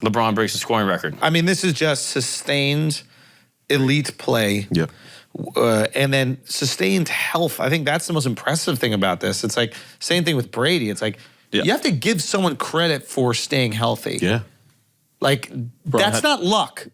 LeBron breaks the scoring record. I mean, this is just sustained elite play. Yep. And then sustained health. I think that's the most impressive thing about this. It's like, same thing with Brady. It's like, you have to give someone credit for staying healthy. Yeah. Like, that's not luck.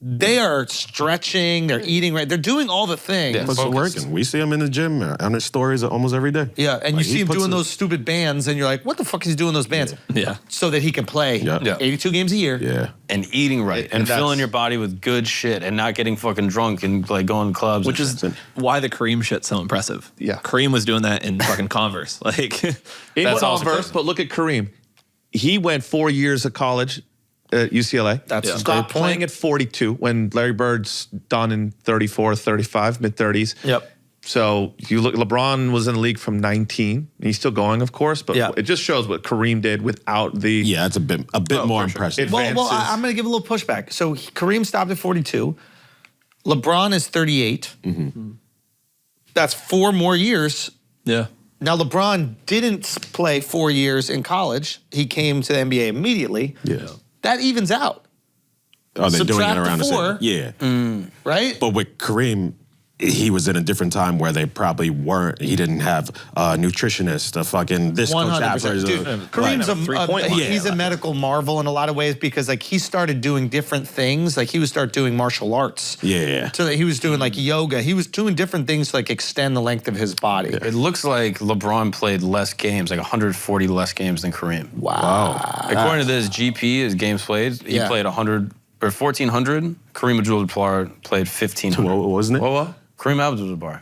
They are stretching, they're eating right, they're doing all the things. It's working. We see him in the gym on his stories almost every day. Yeah, and like, you see him doing those stupid bands, and you're like, what the fuck is he doing those bands? Yeah. So that he can play 82 games a year. Yeah. And eating right, and filling your body with good shit, and not getting fucking drunk and like going to clubs. Which is why the Kareem shit's so impressive. Yeah. Kareem was doing that in fucking Converse. Like, that's Converse, but look at Kareem. He went 4 years of college at UCLA. That's a stopped great point. playing at 42 when Larry Bird's done in 34, 35, mid-30s. Yep. So you look, LeBron was in the league from 19. He's still going, of course, but it just shows what Kareem did without the... Yeah, it's a bit more impressive. Well, I'm going to give a little pushback. So Kareem stopped at 42. LeBron is 38. That's 4 more years. yeah. Now, LeBron didn't play 4 years in college. He came to the NBA immediately. Yeah. That evens out. Oh, they're doing it Subtract around the the same. Yeah. Right? But with Kareem, he was in a different time where they probably weren't. He didn't have a nutritionist, a fucking this coach, that 100%. person. Dude, Kareem's he's a medical marvel in a lot of ways because like he started doing different things. Like he would start doing martial arts. Yeah. So that he was doing like yoga. He was doing different things to like extend the length of his body. It looks like LeBron played less games, like 140 less games than Kareem. Wow. According to this GP, his games played, he played 100 or 1,400. Kareem Abdul-Jabbar played 1,500. What wasn't it? What? Kareem Abdul-Jabbar.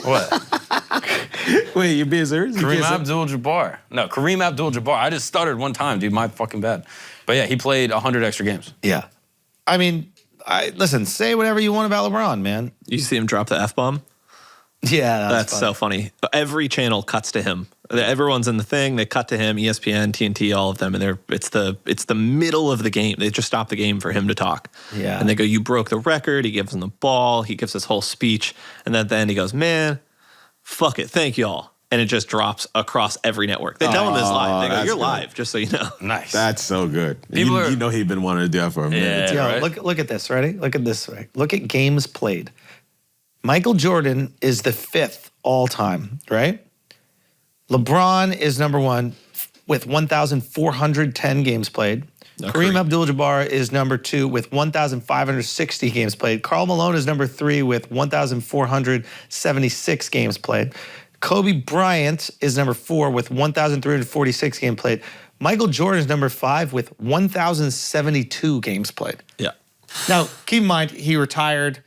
What? Wait, you being serious? Kareem Abdul-Jabbar. No, Kareem Abdul-Jabbar. I just stuttered one time, dude. My fucking bad. But yeah, he played 100 extra games. Yeah. I mean, listen, say whatever you want about LeBron, man. You see him drop the F-bomb? Yeah, That's so funny. Every channel cuts to him. Everyone's in the thing. They cut to him. ESPN, TNT, all of them, and it's the middle of the game. They just stop the game for him to talk. Yeah. And they go, "You broke the record." He gives them the ball. He gives this whole speech, and then at the end he goes, "Man, fuck it, thank y'all." And it just drops across every network. They tell him this live. They go, "You're live," just so you know. Nice. That's so good. People You know he'd been wanting to do that for a minute. Yo, right? look at this, ready? Look at this, right? Look at games played. Michael Jordan is the 5th all-time, right? LeBron is number 1 with 1,410 games played. Kareem Abdul-Jabbar is number 2 with 1,560 games played. Karl Malone is number 3 with 1,476 games played. Kobe Bryant is number 4 with 1,346 games played. Michael Jordan is number 5 with 1,072 games played. Yeah. Now, keep in mind, he retired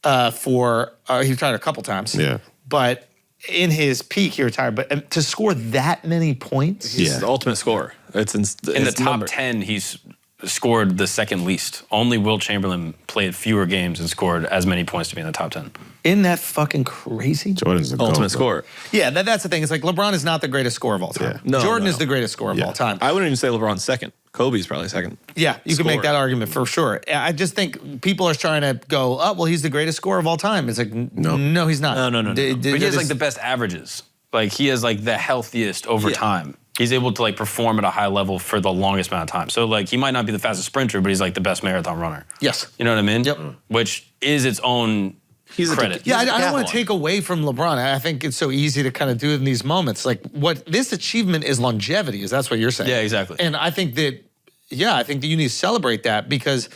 he retired a couple times. Yeah. But in his peak, he retired. But to score that many points, He's the ultimate scorer. It's in the top 10, he's scored the second least. Only Wilt Chamberlain played fewer games and scored as many points to be in the top 10. isn't that fucking crazy? Jordan's the ultimate GOAT, scorer. Yeah, that's the thing. It's like LeBron is not the greatest scorer of all time. Yeah. No, Jordan no. is the greatest scorer of all time. I wouldn't even say LeBron's second. Kobe's probably second. Yeah, you can make Scorer. that argument for sure. I just think people are trying to go, oh, well, he's the greatest scorer of all time. It's like, no, he's not. No. But he has like the best averages. Like he has like the healthiest over time. He's able to like perform at a high level for the longest amount of time. So like he might not be the fastest sprinter, but he's like the best marathon runner. Yes. You know what I mean? Yep. Which is its own credit. Yeah, I don't want to take away from LeBron. I think it's so easy to kind of do it in these moments. Like what this achievement is longevity, is that's what you're saying. Yeah, exactly. And I think that, I think that you need to celebrate that because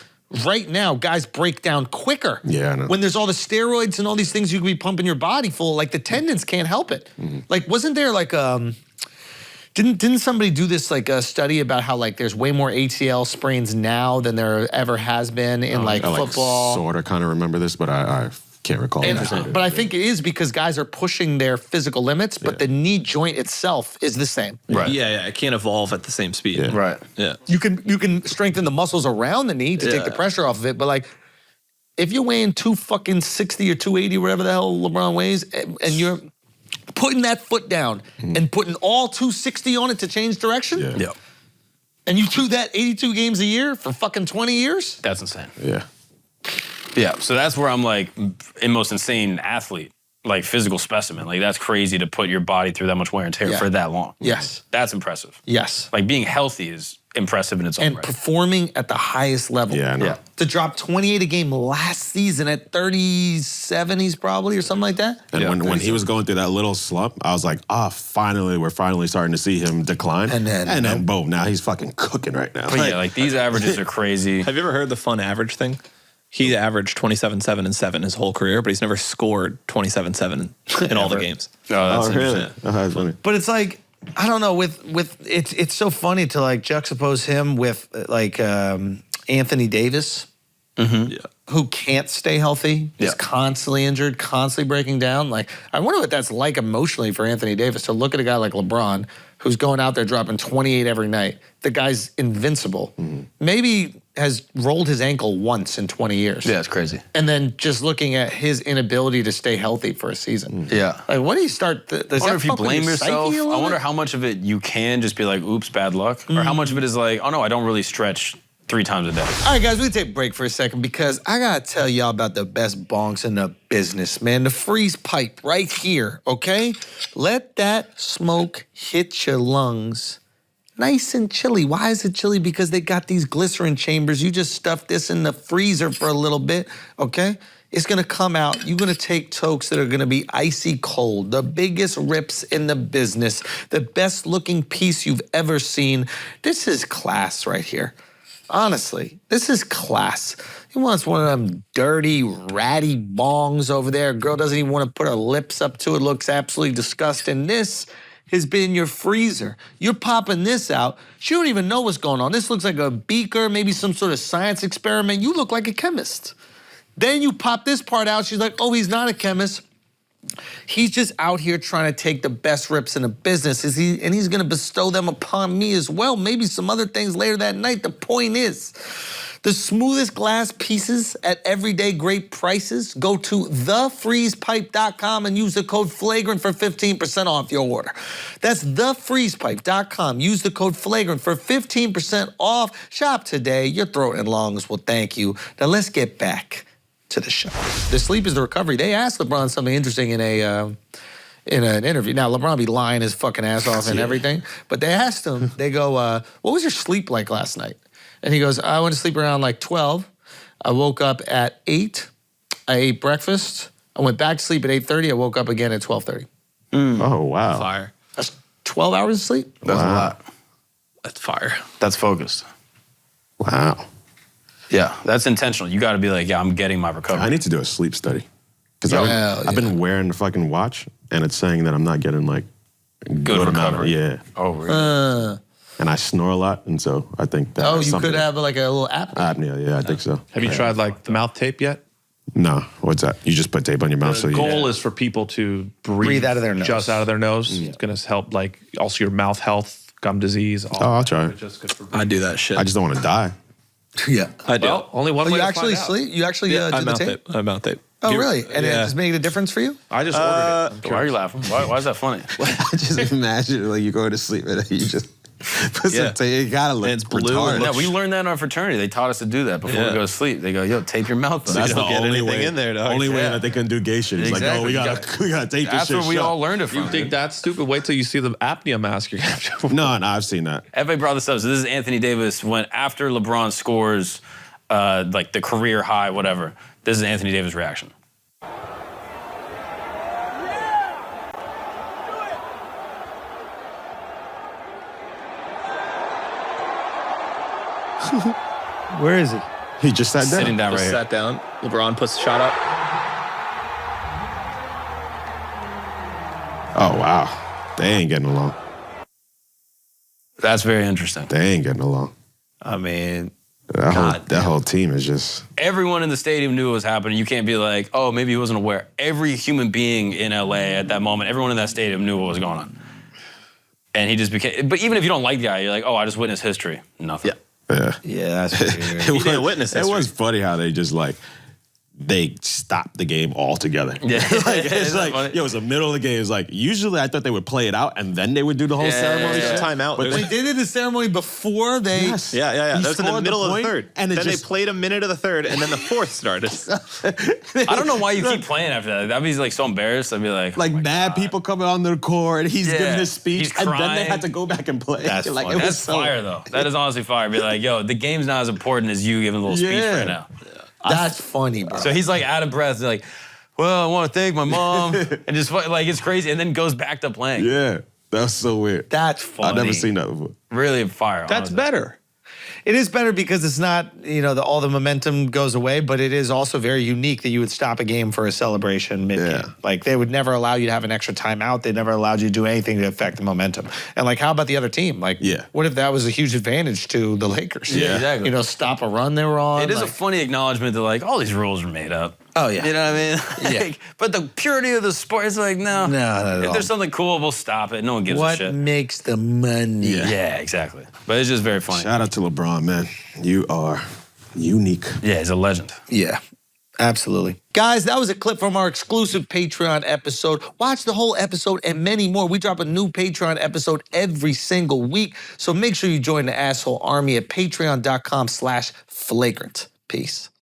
right now, guys break down quicker. Yeah, I know. When there's all the steroids and all these things you could be pumping your body full, like the tendons can't help it. Like, wasn't there like didn't somebody do this like a study about how like there's way more ACL sprains now than there ever has been in like football? Sort of kind of remember this, but I can't recall. But I think it is because guys are pushing their physical limits, but the knee joint itself is the same. Right. Yeah, it can't evolve at the same speed. Yeah. Right. Yeah. You can strengthen the muscles around the knee to take the pressure off of it, but like if you're weighing 260 or 280 or whatever the hell LeBron weighs, and you're putting that foot down and putting all 260 on it to change direction, and you do that 82 games a year for fucking 20 years? That's insane. Yeah. Yeah, so that's where I'm like, most insane athlete. like physical specimen. Like that's crazy to put your body through that much wear and tear for that long. Yes. That's impressive. Yes. Like being healthy is impressive in its own And right. performing at the highest level. Yeah, I know. To drop 28 a game last season at 30-70s probably or something like that. And when he was going through that little slump, I was like, finally, we're finally starting to see him decline. And then boom, now he's fucking cooking right now. But yeah, like these averages are crazy. Have you ever heard the fun average thing? He averaged 27, 7, and 7 his whole career, but he's never scored 27, 7 in all the games. Oh, that's really? interesting. Oh, that's funny. But it's like, I don't know, with it's so funny to like juxtapose him with like Anthony Davis, who can't stay healthy, is constantly injured, constantly breaking down. Like, I wonder what that's like emotionally for Anthony Davis to look at a guy like LeBron who's going out there dropping 28 every night. The guy's invincible. Maybe has rolled his ankle once in 20 years. Yeah, it's crazy. And then just looking at his inability to stay healthy for a season. Yeah. Like, what do you start? Does I wonder that if you fuck with blame your yourself. psyche a I little wonder bit? how much of it you can just be like, oops, bad luck. Or how much of it is like, oh no, I don't really stretch 3 times a day. All right, guys, we take a break for a second because I gotta tell y'all about the best bongs in the business, man. The freeze pipe right here, okay? Let that smoke hit your lungs. Nice and chilly. Why is it chilly? Because they got these glycerin chambers. You just stuff this in the freezer for a little bit, okay? It's gonna come out. You're gonna take tokes that are gonna be icy cold, the biggest rips in the business, the best looking piece you've ever seen. This is class right here. Honestly, this is class. He wants one of them dirty, ratty bongs over there. Girl doesn't even want to put her lips up to it. Looks absolutely disgusting. This has been your freezer. You're popping this out. She don't even know what's going on. This looks like a beaker, maybe some sort of science experiment. You look like a chemist. Then you pop this part out. She's like, oh, he's not a chemist. He's just out here trying to take the best rips in the business. And he's gonna bestow them upon me as well. Maybe some other things later that night. The point is, the smoothest glass pieces at everyday great prices. Go to thefreezepipe.com and use the code FLAGRANT for 15% off your order. That's thefreezepipe.com. Use the code FLAGRANT for 15% off. Shop today. Your throat and lungs will thank you. Now let's get back to the show. The sleep is the recovery. They asked LeBron something interesting in an interview. Now, LeBron be lying his fucking ass off and everything, but they asked him, they go, what was your sleep like last night? And he goes, I went to sleep around like 12. I woke up at 8. I ate breakfast. I went back to sleep at 8:30. I woke up again at 12:30. Oh, wow. Fire. That's 12 hours of sleep? That's a lot. That's fire. That's focused. Wow. Yeah, that's intentional. You got to be like, yeah, I'm getting my recovery. I need to do a sleep study. Because Hell I've been wearing the fucking watch, and it's saying that I'm not getting like Good amount of- recovery. yeah. Oh, really? And I snore a lot, and so I think that Oh, has you something- could have like a little app. apnea. Yeah, I think so. Have you tried like the mouth tape yet? No, what's that? You just put tape on your mouth, so The you goal is for people to breathe out of their nose. just out of their nose. It's going to help like also your mouth health, gum disease. All I'll that. try it. It's just good for I breathing. do that shit. I just don't want to die. Yeah. I do. Well, only one Oh, way you to actually find out. sleep? You actually I do the mouth tape? tape. I mouth tape. Oh, Give- really? And yeah. it's made a difference for you? I just ordered it. Why are you laughing? Why is that funny? Just imagine like you go to sleep and you just put Yeah. some tape. You gotta look And it's blue retarded. and Yeah, we learned that in our fraternity. They taught us to do that before we Yeah. go to sleep. They go, yo, tape your mouth. That's up. the don't get only anything way in there, dog. Only way Yeah. that they can do gay shit. It's like, Exactly. oh, we You gotta tape this That's shit where we shut. all learned it from. You think that's stupid? Wait till you see the apnea mask you're going to have to No, I've seen that. Everybody brought this up. So this is Anthony Davis when after LeBron scores like the career high, whatever. This is Anthony Davis' reaction. Where is he? He just sat down. Sitting down right Just here. sat down. LeBron puts the shot up. Oh wow, they ain't getting along. That's very interesting. They ain't getting along. I mean, That whole team is just. Everyone in the stadium knew what was happening. You can't be like, oh, maybe he wasn't aware. Every human being in LA at that moment, everyone in that stadium knew what was going on. And he just became, but even if you don't like the guy, you're like, oh, I just witnessed history. Nothing. Yeah. Yeah. yeah, that's weird. It didn't witness It history. was funny how they just like they stopped the game altogether. Yeah. Like, it's Isn't that like, funny? yo, it's the middle of the game. It's like, usually I thought they would play it out and then they would do the whole ceremony. There's shit. a timeout. But Wait, they did the ceremony before they. Yes. Yeah. He That was in the scored middle of the point, third. and it then just- they played a minute of the third, and then the fourth started. I don't know why you keep playing after that. I'd be like so embarrassed. I'd be like, Like oh my mad God. people coming on the court, and he's Yeah. giving his speech, He's and then they crying. had to go back and play. That's like, funny. it was That's so, fire though. That is honestly fire. Be like, yo, the game's not as important as you giving a little speech Yeah. right now. That's funny, bro. So he's like out of breath. They're like, well, I want to thank my mom, and just like it's crazy, and then goes back to playing. Yeah, that's so weird. That's funny. I've never seen that before. Really fire. That's honestly. better. It is better because it's not, all the momentum goes away, but it is also very unique that you would stop a game for a celebration mid-game. Yeah. Like, they would never allow you to have an extra timeout. They never allowed you to do anything to affect the momentum. And, like, how about the other team? Like, Yeah. what if that was a huge advantage to the Lakers? Yeah, exactly. Stop a run they were on. It is a like- funny acknowledgement that like all these rules are made up. Oh, yeah. You know what I mean? Yeah. Like, but the purity of the sport is like, no. No, not at If all. there's something cool, we'll stop it. No one gives a What shit. makes the money? Yeah, exactly. But it's just very funny. Shout out to LeBron, man. You are unique. Yeah, he's a legend. Yeah, absolutely. Guys, that was a clip from our exclusive Patreon episode. Watch the whole episode and many more. We drop a new Patreon episode every single week. So make sure you join the asshole army at patreon.com/flagrant. Peace.